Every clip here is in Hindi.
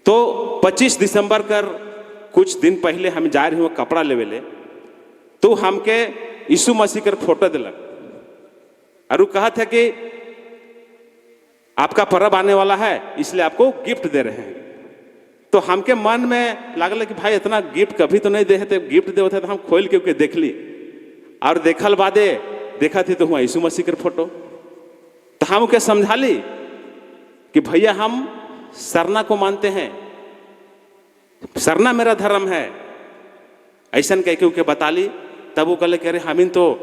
तो 25 दिसंबर कर कुछ दिन पहले हम जा रहे हो कपड़ा लेवे तो हमके यीशु मसीह कर फोटो दिलक और कहा था कि आपका पर्व आने वाला है इसलिए आपको गिफ्ट दे रहे हैं। तो हमके मन में लागल कि भाई इतना गिफ्ट कभी तो नहीं दे थे, गिफ्ट दे होते तो हम खोल के देख ली और देखल बादे देखा थी तो हुआ यीशु मसीह के फोटो। तो हम के समझा ली कि भैया हम सरना को मानते हैं, सरना मेरा धर्म है, ऐसा कह के बता ली। तब वो कहले कि अरे हम तो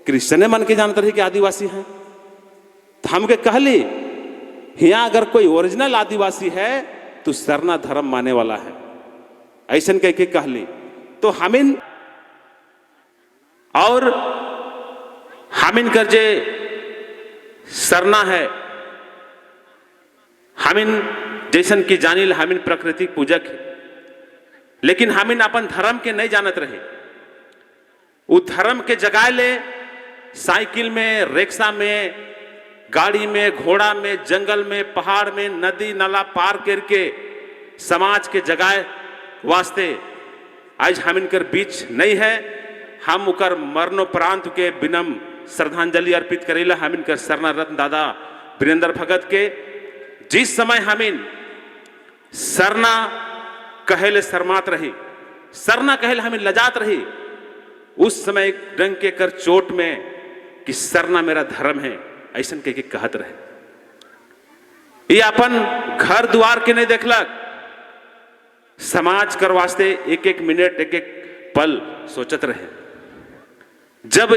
क्रिश्चने मन के जानते रहे कि आदिवासी हैं। तो हमके कहली यहाँ अगर कोई ओरिजिनल आदिवासी है तो सरना धर्म माने वाला है, ऐसा कह के कहली। तो हमिन और हमिन कर जे सरना है, हमिन जैसन की जानिल हमिन प्रकृति पूजक है, लेकिन हमिन अपन धर्म के नहीं जानत रहे। वो धर्म के जगह ले साइकिल में, रिक्शा में, गाड़ी में, घोड़ा में, जंगल में, पहाड़ में, नदी नाला पार करके समाज के जगह वास्ते आज हम इनकर बीच नहीं है। हम उकर मरणोपरांत के विनम्र श्रद्धांजलि अर्पित करेला हम इनकर सरना रत्न दादा वीरेंद्र भगत के। जिस समय हम इन सरना कहेले शर्मात रही, सरना कहेले हमें लजात रही, उस समय डंक के कर चोट में कि सरना मेरा धर्म है ऐसा कह के कहत रहे। ये अपन घर द्वार के नहीं देखलक, समाज कर वास्ते एक एक मिनट एक एक पल सोचत रहे। जब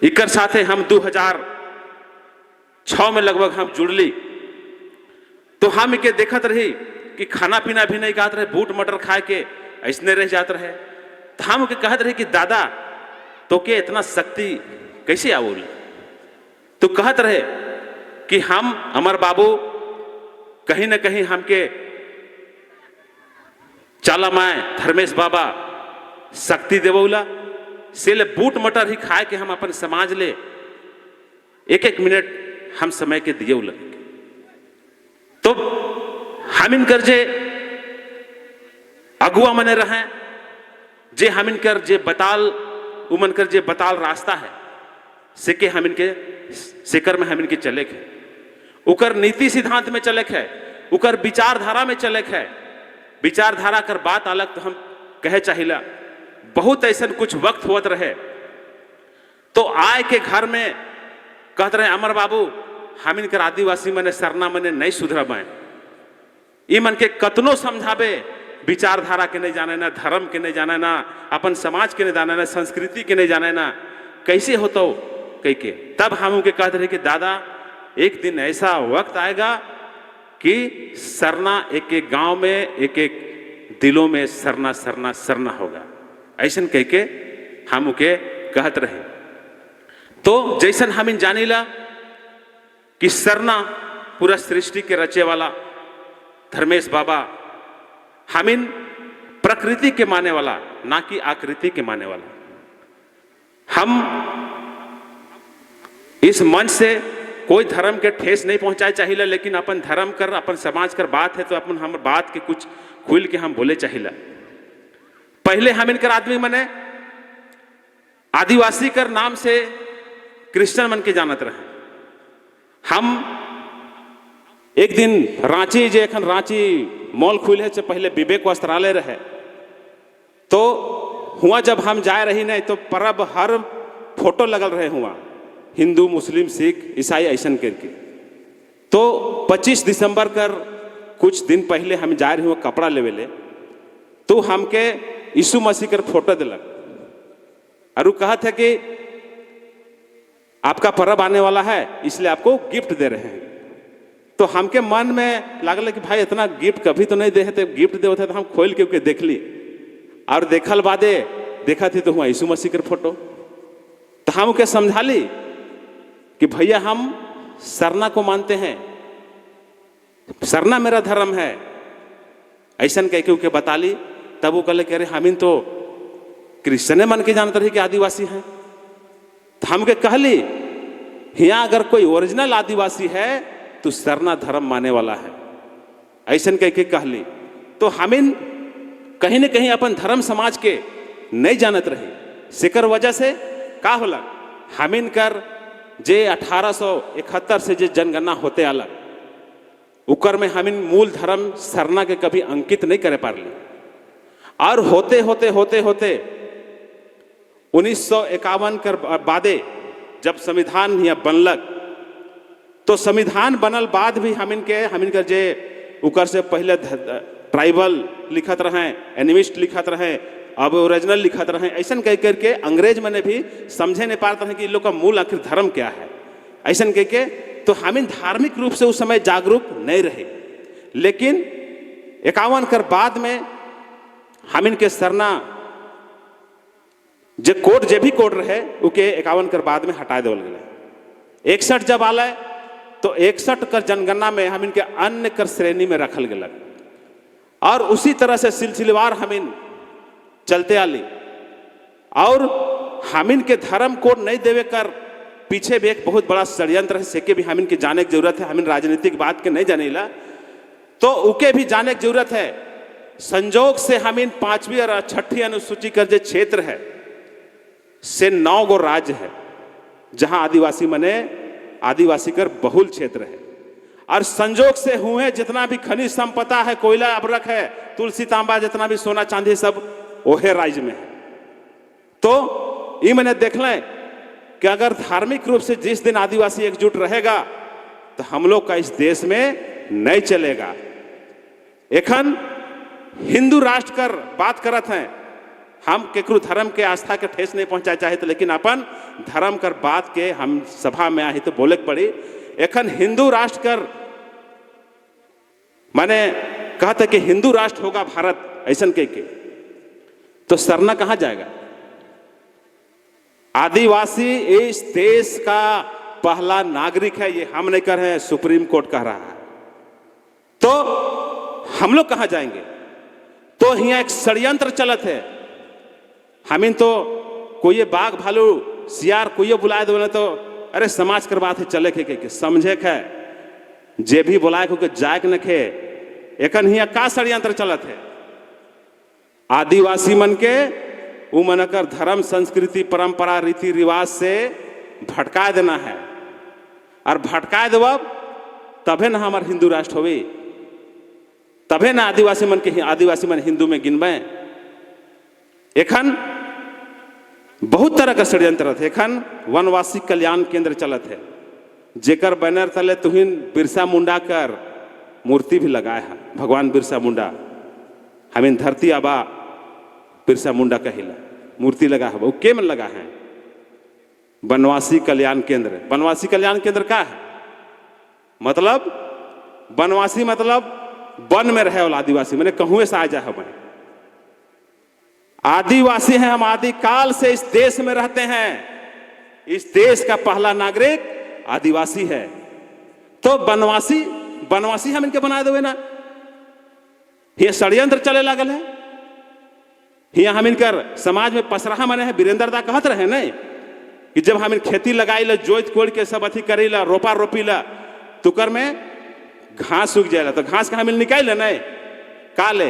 इकर साथे हम 2006 में लगभग हम जुड़ली तो हम इके देखत रही कि खाना पीना भी नहीं खात रहे, बूट मटर खाए के ऐसने रह जात रहे। तो हम के कहत रहे कि दादा तो के इतना शक्ति कैसे आवोली? तो कहत रहे कि हम अमर बाबू कहीं ना कहीं हमके चाला माए धर्मेश बाबा शक्ति देवौला से ले बूट मटर ही खाए के हम अपन समाज ले एक एक मिनट हम समय के दिए लगे। तो हम इनकर जे अगुआ मने रहे, जे हम इनकर जे बताल उमन कर जे बताल रास्ता है सेके हम इनके सेकर में हम इनके चले है, उकर नीति सिद्धांत में चले है, उकर विचारधारा में चले है। विचारधारा कर बात अलग तो हम कहे चाहिला बहुत ऐसा कुछ वक्त होत रहे तो आए के घर में कहते रहे अमर बाबू हम इनकर आदिवासी मने सरना मने नहीं सुधर पाए, ई मन के कतनो समझावे विचारधारा के नहीं जाने ना, धर्म के नहीं जाने ना, अपन समाज के नहीं जाने ना, संस्कृति के नहीं जाने ना, कैसे होता हो कह के। तब हम उनके कहते रहे कि दादा एक दिन ऐसा वक्त आएगा कि सरना एक एक गांव में एक एक दिलों में सरना सरना सरना होगा, ऐसा कह के हम उनके कहत रहे। तो जैसन हम इन जानीला कि सरना पूरा सृष्टि के रचे वाला धर्मेश बाबा, हम इन प्रकृति के माने वाला ना कि आकृति के माने वाला। हम इस मंच से कोई धर्म के ठेस नहीं पहुंचाए चाहिए, लेकिन अपन धर्म कर अपन समाज कर बात है तो अपन हम बात के कुछ खुल के हम बोले चाहिए। पहले हम इनकर आदमी मने आदिवासी कर नाम से क्रिश्चियन मन के जानत रहे। हम एक दिन रांची जे एखन रांची मॉल खुले से पहले विवेक वस्त्रालय रहे तो हुआ जब हम जाए रही नहीं तो परब हर फोटो लगल रहे हुआ हिंदू मुस्लिम सिख ईसाई ऐसा करके। तो 25 दिसंबर कर कुछ दिन पहले हम जा रहे हुए कपड़ा लेवे तो हमके यीशु मसीह कर फोटो दिलक और कहा था कि आपका पर्व आने वाला है इसलिए आपको गिफ्ट दे रहे हैं। तो हमके मन में लागल कि भाई इतना गिफ्ट कभी तो नहीं दे थे, गिफ्ट दे होते तो हम खोल के देख ली और देखल बादे देखा थी तो हुआ यीशु मसीह के फोटो। तो हम के समझा ली कि भैया हम सरना को मानते हैं, सरना मेरा धर्म है, ऐसा कह के बता ली। तब वो कहले कि अरे हम तो क्रिश्चने मन के जानते रहे कि आदिवासी हैं। तो हमके कहली यहाँ अगर कोई ओरिजिनल आदिवासी है तो सरना धर्म माने वाला है, ऐसन कह के कहली। तो हमिन कहीं न कहीं अपन धर्म समाज के नहीं जानत रही, सेकर वजह से का होला, हमिन कर जे 1871 से जे जनगणना होते अलग उकर में हमिन मूल धर्म सरना के कभी अंकित नहीं करे पारली। और होते होते होते होते 1951 कर बादे जब संविधान यहाँ बनलक, तो संविधान बनल बाद भी हमिन कर जे उकर से पहले ट्राइबल लिखत रहे, एनिमिस्ट लिखत रहे, अब ओरिजिनल लिखत रहे, ऐसा कह करके अंग्रेज मैंने भी समझे नहीं पाते हैं कि इन लोग का मूल आखिर धर्म क्या है, ऐसा कह के। तो हमिन धार्मिक रूप से उस समय जागरूक नहीं रहे। लेकिन 51 कर बाद में हमिन के सरना जे कोड जे भी कोड रहे उके 51 कर बाद में हटा देवल गए। 61 जब आला तो 61 कर जनगणना में हमिन के अन्य कर श्रेणी में रखल गलक, और उसी तरह से सिलसिलेवार हमिन चलते आली। और हमिन के धर्म कोड नहीं देवे कर पीछे भी एक बहुत बड़ा षड्यंत्र है, सेके भी हमिन के जाने की जरूरत है। हमिन राजनीतिक बात के नहीं जाने ला तो उके भी जाने की जरूरत है। संजोग से हमिन 5वीं और 6ठी अनुसूची कर जो क्षेत्र है से 9 गो राज्य है जहां आदिवासी कर बहुल क्षेत्र है। और संजोग से हुए जितना भी खनिज संपदा है, कोयला अबरक है, तुलसी तांबा, जितना भी सोना चांदी सब ओहे राज्य में है। तो ये मैंने देख लें कि अगर धार्मिक रूप से जिस दिन आदिवासी एकजुट रहेगा तो हम लोग का इस देश में नहीं चलेगा। एखन हिंदू राष्ट्र कर बात करत हैं, हम केकरू धर्म के आस्था के ठेस नहीं पहुंचा चाहे तो, लेकिन अपन धर्म कर बात के हम सभा में आई तो बोले पड़ी। एखन हिंदू राष्ट्र कर माने कहते कि हिंदू राष्ट्र होगा भारत, ऐसा कह के तो सरना कहां जाएगा? आदिवासी इस देश का पहला नागरिक है, ये हम नहीं कह रहे हैं, सुप्रीम कोर्ट कह रहा है। तो हम लोग कहां जाएंगे? तो यहाँ एक षड्यंत्र चलत है। हमिन तो कोई बाघ भालू सियार कोई बुलाए दो तो अरे समाज कर बात है चले के समझे के जे भी बुलाए को जाए न खे। एकन हिया का षड्यंत्र चलत है? आदिवासी मन के उ मनकर धर्म संस्कृति परंपरा रीति रिवाज से भटका देना है, और भटका देवब तभे ना हमार हिंदू राष्ट्र होवे, तभे ना आदिवासी मन हिंदू में गिनबे। एखन बहुत तरह का षड्यंत्र थे। एखन वनवासी कल्याण केंद्र चलत है, जेकर बैनर तले तुहिन बिरसा मुंडा कर मूर्ति भी लगाए है। भगवान बिरसा मुंडा हमें धरती आबा बिरसा मुंडा कहिला मूर्ति लगा है, वो के मन लगा है? वनवासी कल्याण केंद्र। वनवासी कल्याण केंद्र का है मतलब? वनवासी मतलब वन में रहे वाला आदिवासी, मैंने कहूँ से आ जा हमें आदिवासी हैं हम, आदिकाल से इस देश में रहते हैं। इस देश का पहला नागरिक आदिवासी है। तो वनवासी हम इनके बना देवे ना? ये षड्यंत्र चले लागल है। यहाँ हम इनकर समाज में पसराहा मने है। वीरेंद्र दा कहत रहे नहीं कि जब हम इन खेती लगाई ला, जोत कोड़ के सब अथी करी ला, रोपा रोपी ला, तुकर में घास सूख जाएगा तो घास का हम निकाल नहीं का ले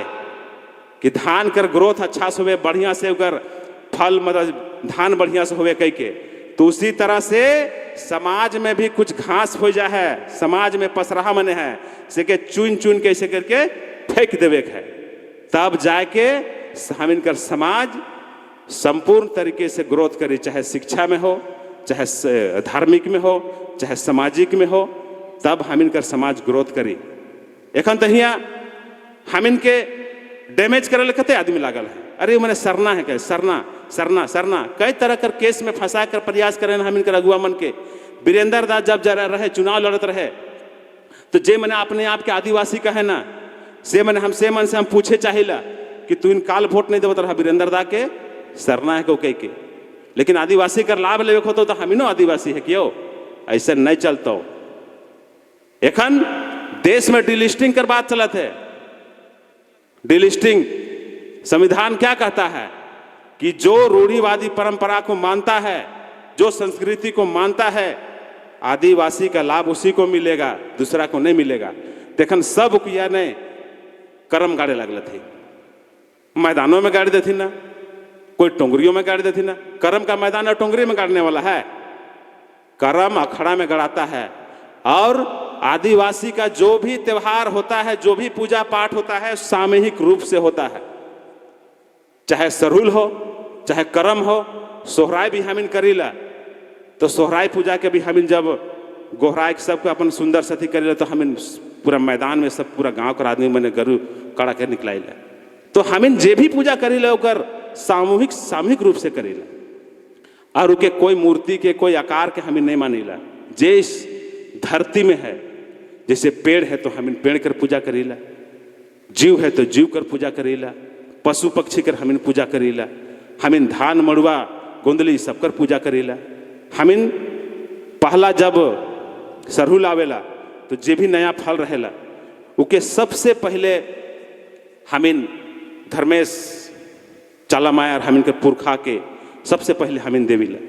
कि धान कर ग्रोथ अच्छा से हुए, बढ़िया से उकर फल मतलब धान बढ़िया से हुए कह के। तो उसी तरह से समाज में भी कुछ घास हो जा है, समाज में पसराहा मने है से के चुन चुन के ऐसे करके फेंक देवे है, तब जाके हम इनकर समाज संपूर्ण तरीके से ग्रोथ करे, चाहे शिक्षा में हो, चाहे धार्मिक में हो, चाहे सामाजिक में हो, तब हम इनकर समाज ग्रोथ करी। एखन तो हिया हम इनके डैमेज करे कते आदमी लागल है। अरे मैंने सरना है, कहे सरना कई तरह कर केस में फंसा कर प्रयास करें हम इनकर अगुआ मन के। वीरेंद्र दास जब जरा रहे चुनाव लड़त रहे तो जे मैंने अपने आप के आदिवासी कहे ना से मैंने हम पूछे चाहिला कि तू इन काल वोट नहीं देवत रहा वीरेंद्र दा के सरना है को कह के, लेकिन आदिवासी कर लाभ लेवे हो तो हम आदिवासी है क्यों? ऐसे नहीं चलता। एखन देश में डिलिस्टिंग कर बात चलत है। डिलिस्टिंग संविधान क्या कहता है कि जो रूढ़िवादी परंपरा को मानता है, जो संस्कृति को मानता है, आदिवासी का लाभ उसी को मिलेगा, दूसरा को नहीं मिलेगा। देखन सब किया नहीं करम गाड़े लगल थे। मैदानों में गाड़ी देती ना, कोई टोंगरियों में गाड़ी देती ना। करम का मैदान और टोंगरी में गाड़ने वाला है, करम अखड़ा में गड़ाता है। और आदिवासी का जो भी त्योहार होता है, जो भी पूजा पाठ होता है, सामूहिक रूप से होता है। चाहे सरुल हो, चाहे करम हो, सोहराय भी हमिन करीला। तो सोहराय पूजा के भी हमिन जब गोहराय सबके अपन सुंदर सथी करीला, तो हमिन पूरा मैदान में सब पूरा गांव का आदमी मैंने गरु कड़ा के निकलाइला। तो हमिन जे भी पूजा करीला ओकर सामूहिक रूप से करीला। और उके कोई मूर्ति के, कोई आकार के हमिन नहीं मानीला। जे इस धरती में है, जैसे पेड़ है तो हमिन पेड़ कर पूजा करीला, जीव है तो जीव कर पूजा करीला, पशु पक्षी कर हमिन पूजा करीला, हमिन धान मड़ुआ गोंदली सबकर पूजा करीला। हमिन पहला जब सरहुल आवेला तो जे भी नया फल रहेला उके सबसे पहले हमिन धर्मेश चाला माया हमिन के पुरखा के सबसे पहले हमिन देवीला।